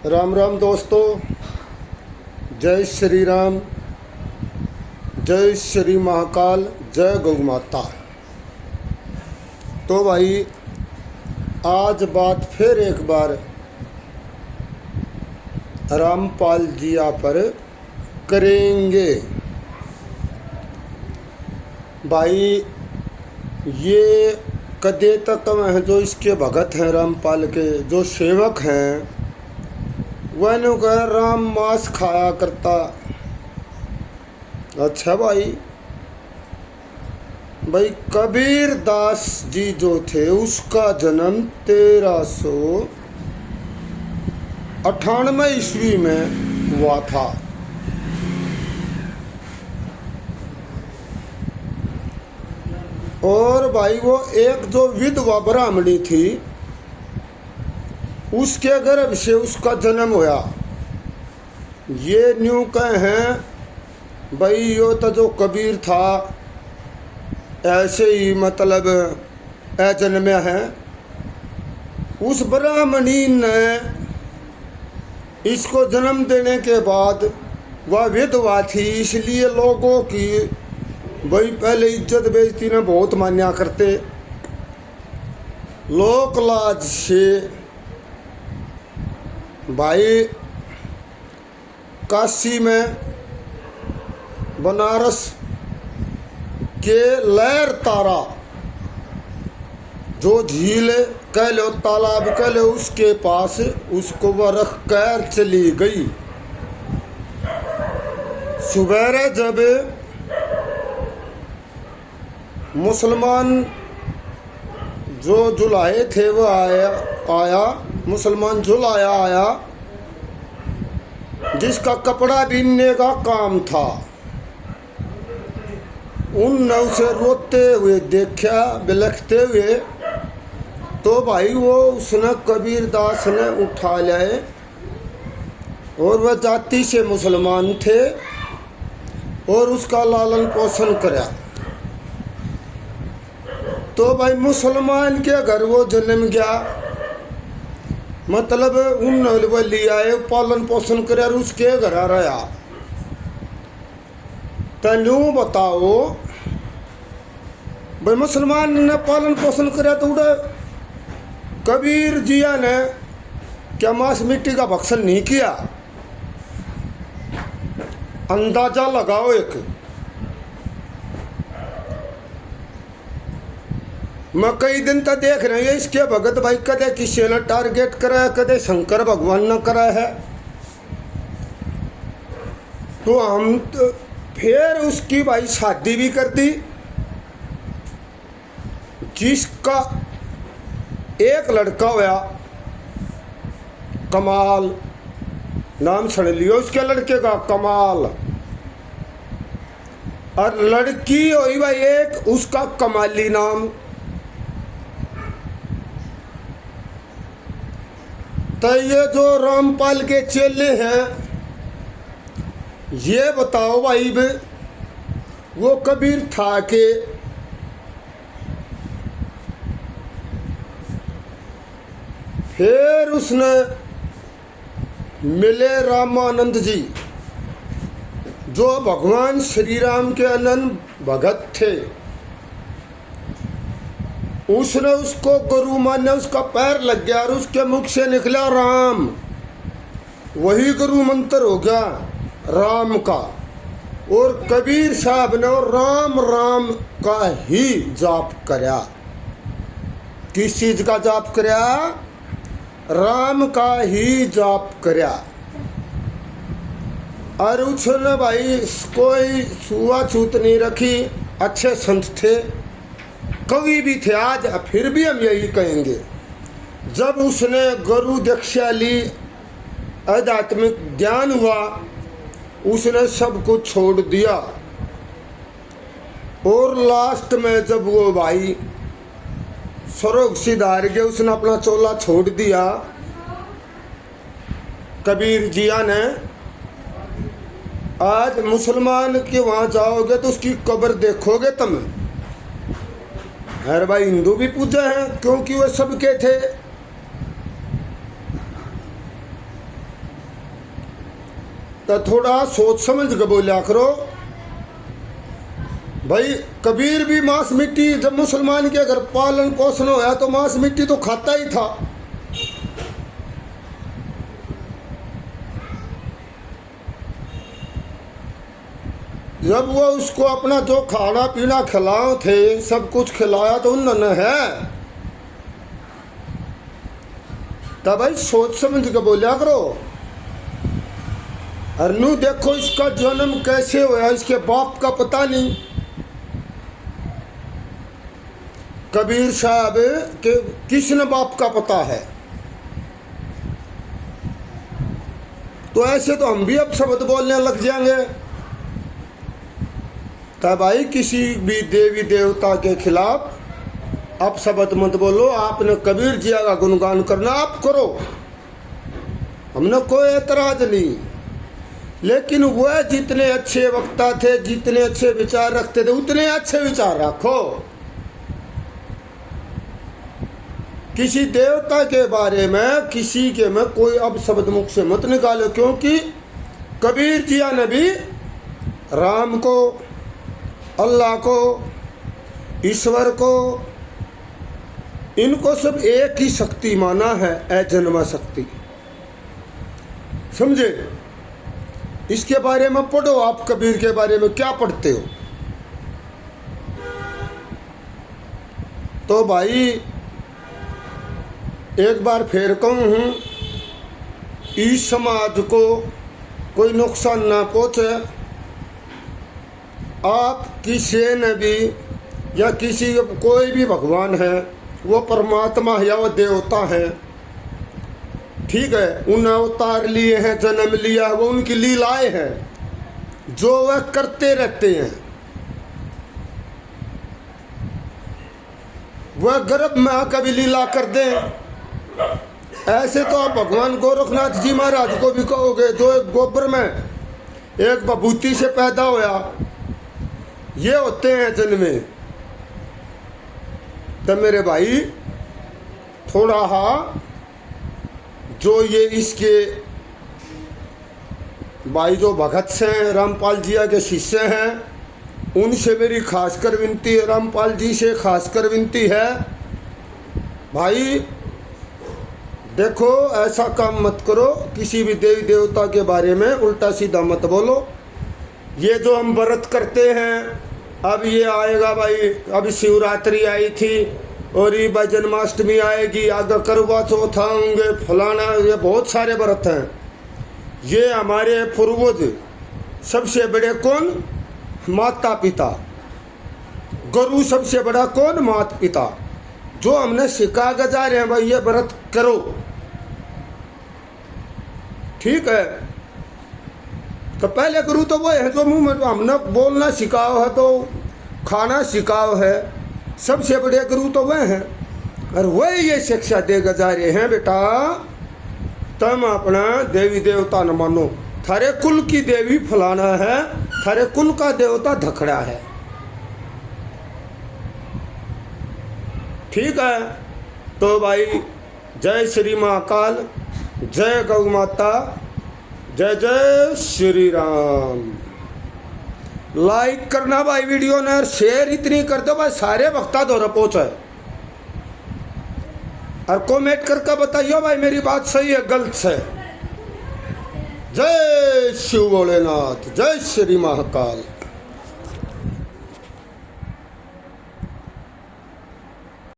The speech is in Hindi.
राम राम दोस्तों। जय श्री राम, जय श्री महाकाल, जय गौ माता। तो भाई आज बात फिर एक बार रामपाल जिया पर करेंगे। भाई ये कदे तक हैं जो इसके भगत हैं, रामपाल के जो सेवक हैं, वह कह राम मांस खाया करता। अच्छा भाई कबीर दास जी जो थे उसका जन्म 1398 ईस्वी में हुआ था। और भाई वो एक जो विधवा ब्राह्मणी थी उसके गर्भ से उसका जन्म होया। ये न्यू कहें भाई यो तो जो कबीर था ऐसे ही मतलब अजन्म्या है। उस ब्राह्मणी ने इसको जन्म देने के बाद वह विधवा थी, इसलिए लोगों की भाई पहले इज्जत बेइज्जती ने बहुत मान्या करते। लोक लाज से भाई काशी में बनारस के लहर तारा जो झील कह लो, तालाब कह लो, उसके पास उसको वह रख कर चली गई। सुबह जब मुसलमान जो जुलाहे थे वो आया मुसलमान जुलाया आया जिसका कपड़ा बीनने का काम था। उनने उसे रोते हुए देखा, बिलखते हुए। तो भाई वो उसने कबीर दास ने उठा लाए और वह जाति से मुसलमान थे और उसका लालन पोषण करा। तो भाई मुसलमान के घर वो जन्म गया, मतलब उन लिया है, पालन पोषण करे और उसके घर रहा। तनु बताओ भाई मुसलमान ने पालन पोषण करे तो उड़े कबीर जिया ने क्या मांस मिट्टी का भक्षण नहीं किया? अंदाजा लगाओ। एक मैं कई दिन तक देख रहे हैं इसके भगत भाई कदे किसी ने टारगेट करा है, कदे शंकर भगवान ने करा है। तो हम तो फिर उसकी भाई शादी भी कर दी, जिसका एक लड़का हुआ कमाल, नाम सुन लियो उसके लड़के का कमाल, और लड़की हुई भाई एक उसका कमाली नाम। तो ये जो रामपाल के चेले हैं ये बताओ भाई वो कबीर था के फिर उसने मिले रामानंद जी जो भगवान श्री राम के अनंत भगत थे। उसने उसको गुरु माने, उसका पैर लग गया और उसके मुख से निकला राम। वही गुरु मंत्र हो गया राम का। और कबीर साहब ने राम राम का ही जाप करया। किस चीज का जाप करया? राम का ही जाप करया। और उसने भाई कोई छुआछूत नहीं रखी। अच्छे संत थे, कवि भी थे। आज फिर भी हम यही कहेंगे, जब उसने गुरु दीक्षा ली, आध्यात्मिक ज्ञान हुआ, उसने सब कुछ छोड़ दिया। और लास्ट में जब वो भाई स्वर्ग सिधार गए, उसने अपना चोला छोड़ दिया। कबीर जिया ने आज मुसलमान के वहां जाओगे तो उसकी कब्र देखोगे तुम। अरे भाई हिंदू भी पूजा है क्योंकि वो सबके थे। तो थोड़ा सोच समझ के बोला करो भाई। कबीर भी मांस मिट्टी, जब मुसलमान के अगर पालन पोषण होया तो मांस मिट्टी तो खाता ही था। जब वो उसको अपना जो खाना पीना खिलाओ थे, सब कुछ खिलाया तो उन्होंने है। तब भाई सोच समझ के बोलिया करो। और नू देखो इसका जन्म कैसे हुआ, इसके बाप का पता नहीं। कबीर साहब के किसने बाप का पता है? तो ऐसे तो हम भी अब शब्द बोलने लग जाएंगे। तब भाई किसी भी देवी देवता के खिलाफ आप शब्द मत बोलो। आपने कबीर जी का गुणगान करना आप करो, हमने कोई एतराज नहीं। लेकिन वह जितने अच्छे वक्ता थे, जितने अच्छे विचार रखते थे, उतने अच्छे विचार रखो। किसी देवता के बारे में किसी के में कोई अब शब्द मुख से मत निकालो, क्योंकि कबीर जी ने भी राम को, अल्लाह को, ईश्वर को, इनको सब एक ही शक्ति माना है, अजन्मा शक्ति। समझे? इसके बारे में पढ़ो। आप कबीर के बारे में क्या पढ़ते हो? तो भाई एक बार फिर कहूँ, इस समाज को कोई नुकसान ना पहुँचे। आप किसी ने भी या किसी कोई भी भगवान है, वो परमात्मा या वो देवता है, ठीक है, उन्हें अवतार लिए हैं, जन्म लिया है, वो उनकी लीलाएं हैं जो वह करते रहते हैं। वह गर्भ में आकर भी लीला कर दें। ऐसे तो आप भगवान गोरखनाथ जी महाराज को भी कहोगे, जो एक गोबर में एक बभूति से पैदा होया, ये होते हैं जन्मे। तो मेरे भाई थोड़ा जो ये इसके भाई जो भगत से हैं, रामपाल जी के शिष्य हैं, उनसे मेरी खासकर विनती है, रामपाल जी से खासकर विनती है, भाई देखो ऐसा काम मत करो। किसी भी देवी देवता के बारे में उल्टा सीधा मत बोलो। ये जो हम व्रत करते हैं, अब ये आएगा भाई, अभी शिवरात्रि आई थी और ये भाई जन्माष्टमी आएगी, आगे करवा चौथ आएंगे, फलाना, ये बहुत सारे व्रत हैं। ये हमारे पूर्वज सबसे बड़े कौन? माता पिता। गुरु सबसे बड़ा कौन? माता पिता। जो हमने सिखा के जा रहे हैं भाई, ये व्रत करो, ठीक है। तो पहले गुरु तो वो है जो मुंह में हमने बोलना सिखाओ है, तो खाना सिखाओ है, सबसे बड़े गुरु तो वह हैं। और वही ये शिक्षा देकर जा रहे हैं, बेटा तुम अपना देवी देवता न मानो। थारे कुल की देवी फलाना है, थारे कुल का देवता धकड़ा है, ठीक है। तो भाई जय श्री महाकाल, जय गौ माता, जय जय श्री राम। लाइक करना भाई वीडियो ने, और शेयर इतनी कर दो भाई सारे वक्ता दौरा पहुंचे। और कमेंट करके बताइयो भाई मेरी बात सही है गलत है। जय शिव भोलेनाथ, जय श्री महाकाल।